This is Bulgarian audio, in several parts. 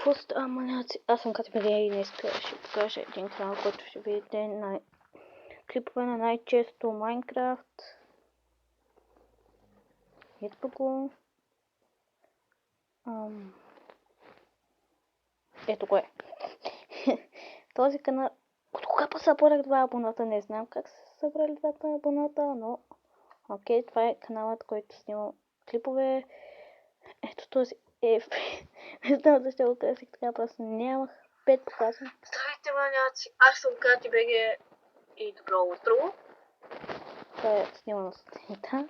Фуст, аз съм Катя Мария и днес ще покажа един канал, който ще видите на клипове на най-често Майнкрафт. Ето го. Ето го е. Този канал... От кога па събрах 2 абоната? Не знам как са събрали 2 абоната, но... Окей, това е каналът, който снимам клипове. Ето този е... Не знам защо го казах така, просто нямах 5 показвам. Здравейте, маняци! Аз съм Кати БГ и добро утро. Това е снимано сутринта.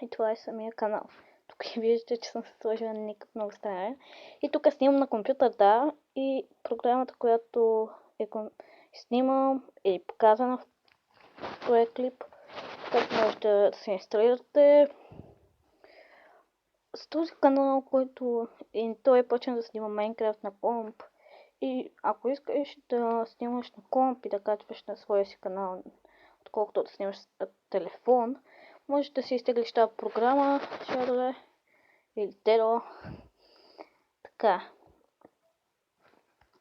И това е самия канал. Тук виждате, че съм се сложила никак много странен. И тук снимам на компютър, да. И програмата, която снимам е показана в този клип. Как може да се инсталирате. С този канал, който той е почнал да снима Майнкрафт на комп. И ако искаш да снимаш на комп и да качваш на своя си канал, отколкото да снимаш с телефон, можеш да си изтеглиш тази програма, Shadow'е или Tero. Така.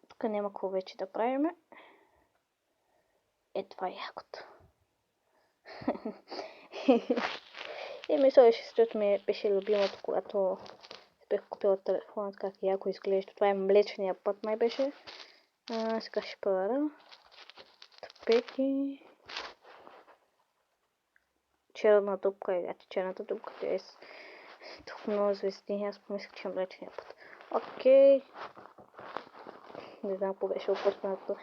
Тук няма какво вече да правим. Това е якото. И мисля, защото ми беше любимото, когато бях купила телефона, как яко изглежда. Това е млечния път, май беше. Сега ще правя. Тъпети. Черна дупка, черната дупка, тя е толкова много звезди, аз помислях, че е млечния път. Окей. Не знам какво беше опърснато.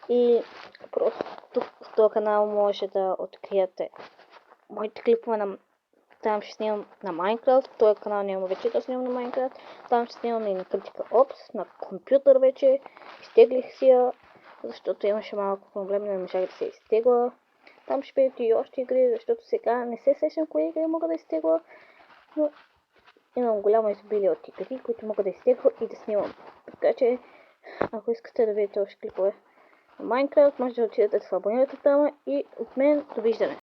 И просто тук в този канал може да откриете моите клипове на... Там ще снимам на Майнкрафт, в този канал няма вече да снимам на Майнкрафт. Там ще снимам и на Critical Ops, на компютър вече. Изтеглих си я, защото имаше малко проблем, не можах да се изтегла. Там ще видите и още игри, защото сега не се сещам кои игри мога да изтегла, но имам голямо изобилие от игри, които мога да изтегла и да снимам. Така че, ако искате да видите още клипове на Майнкрафт, може да отидете да се абонирате там и от мен довиждане!